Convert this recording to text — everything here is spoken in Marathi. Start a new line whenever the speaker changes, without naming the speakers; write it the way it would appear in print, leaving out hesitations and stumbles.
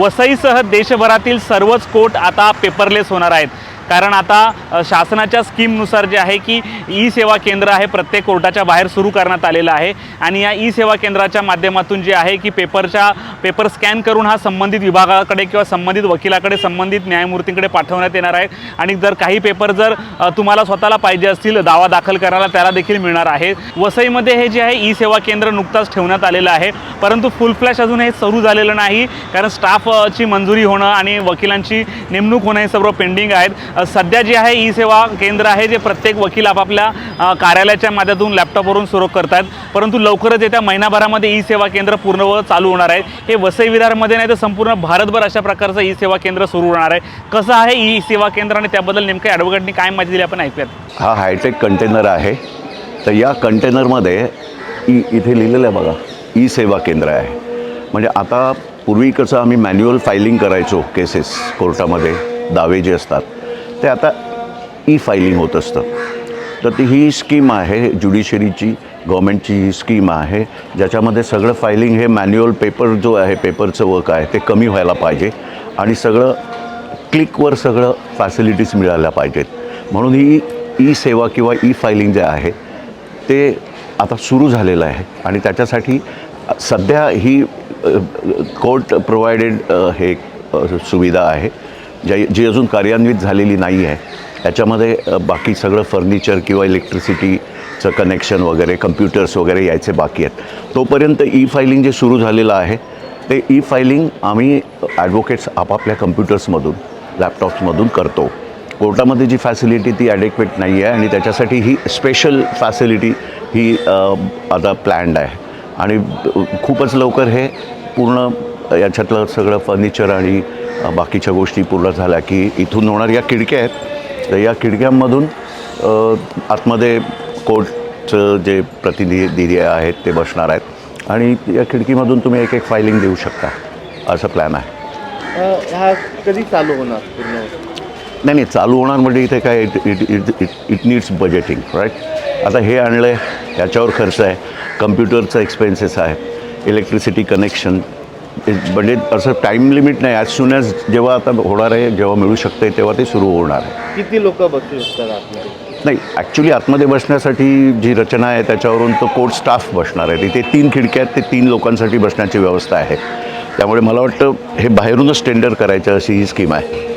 वसईसह देशभरातील सर्वच कोर्ट आता पेपरलेस होणार आहेत। कारण आता शासनाच्या स्कीमनुसार जे आहे की ई सेवा केंद्र आहे प्रत्येक कोर्टाच्या बाहेर सुरू करण्यात आलेलं आहे आणि या ई सेवा केंद्राच्या माध्यमातून जे आहे की पेपर स्कॅन करून हा संबंधित विभागाकडे किंवा संबंधित वकिलाकडे संबंधित न्यायमूर्तींकडे पाठवण्यात येणार आहे आणि जर काही पेपर जर तुम्हाला स्वतःला पाहिजे असतील दावा दाखल करायला त्याला देखील मिळणार आहे। वसईमध्ये हे जे आहे ई सेवा केंद्र नुकताच ठेवण्यात आलेलं आहे, परंतु फुल फ्लॅश अजून हे सुरू झालेलं नाही कारण स्टाफची मंजुरी होणं आणि वकिलांची नेमणूक होणं हे सर्व पेंडिंग आहेत। सध्या जे आहे ई सेवा केंद्र आहे जे प्रत्येक वकील आपापल्या कार्यालयाच्या माध्यमातून लॅपटॉपवरून सुरू करतात, परंतु लवकरच येत्या महिनाभरामध्ये ई सेवा केंद्र पूर्ण चालू होणार आहे। हे वसई विरारमध्ये नाही तर संपूर्ण भारतभर अशा प्रकारचं ई सेवा केंद्र सुरू होणार आहे। कसं आहे ई सेवा केंद्र आणि त्याबद्दल नेमकं ॲडव्होकेटनी काय माहिती दिली आपण ऐकूयात।
हा हायटेक कंटेनर आहे, तर या कंटेनरमध्ये इथे लिहिलेलं आहे बघा ई सेवा केंद्र आहे। म्हणजे आता पूर्वी कसं आम्ही मॅन्युअल फायलिंग करायचो केसेस कोर्टामध्ये दावे जे असतात ते आता ई फायलिंग होत असतं। तर ती ही स्कीम आहे ज्युडिशरीची, गव्हर्मेंटची ही स्कीम आहे ज्याच्यामध्ये सगळं फायलिंग हे मॅन्युअल पेपर जो आहे पेपरचं वर्क आहे ते कमी व्हायला पाहिजे आणि सगळं क्लिकवर सगळं फॅसिलिटीज मिळायला पाहिजेत। म्हणून ही ई सेवा किंवा ई फायलिंग जे आहे ते आता सुरू झालेलं आहे आणि त्याच्यासाठी सध्या ही कोर्ट प्रोव्हायडेड हे सुविधा आहे जी अजून कार्यान्वित झालेली नाही आहे। याच्यामध्ये बाकी सगळं फर्निचर किंवा इलेक्ट्रिसिटीचं कनेक्शन वगैरे कम्प्युटर्स वगैरे यायचे बाकी आहेत। तोपर्यंत ई फायलिंग जे सुरू झालेलं आहे ते ई फायलिंग आम्ही ॲडव्होकेट्स आपापल्या कम्प्युटर्समधून लॅपटॉप्समधून करतो। कोर्टामध्ये जी फॅसिलिटी ती ॲडेक्वेट नाही आहे आणि त्याच्यासाठी ही स्पेशल फॅसिलिटी ही आता प्लॅन्ड आहे आणि खूपच लवकर हे पूर्ण याच्यातलं सगळं फर्निचर आणि बाकीच्या गोष्टी पूर्ण झाल्या की इथून होणाऱ्या खिडक्या आहेत तर या खिडक्यांमधून आतमध्ये कोर्टचं जे प्रतिनिधी आहेत ते बसणार आहेत आणि या खिडकीमधून तुम्ही एक एक फायलिंग देऊ शकता, असं प्लॅन आहे।
हा कधी चालू होणार पूर्ण?
नाही चालू होणार म्हणजे इथे काय इट नीड्स बजेटिंग राईट। आता हे आणलं आहे त्याच्यावर खर्च आहे, कम्प्युटरचं एक्सपेन्सेस आहे, इलेक्ट्रिसिटी कनेक्शन, म्हणजे असं टाईम लिमिट नाही। ॲज सून ॲज जेव्हा आता होणार आहे जेव्हा मिळू शकते तेव्हा ते सुरू होणार आहे।
किती लोक बसू शकतात आतमध्ये?
नाही ॲक्च्युली आतमध्ये बसण्यासाठी जी रचना आहे त्याच्यावरून तो कोर्ट स्टाफ बसणार आहे। तिथे 3 खिडक्या आहेत, ते 3 लोकांसाठी बसण्याची व्यवस्था आहे। त्यामुळे मला वाटतं हे बाहेरूनच टेंडर करायचं अशी ही स्कीम आहे।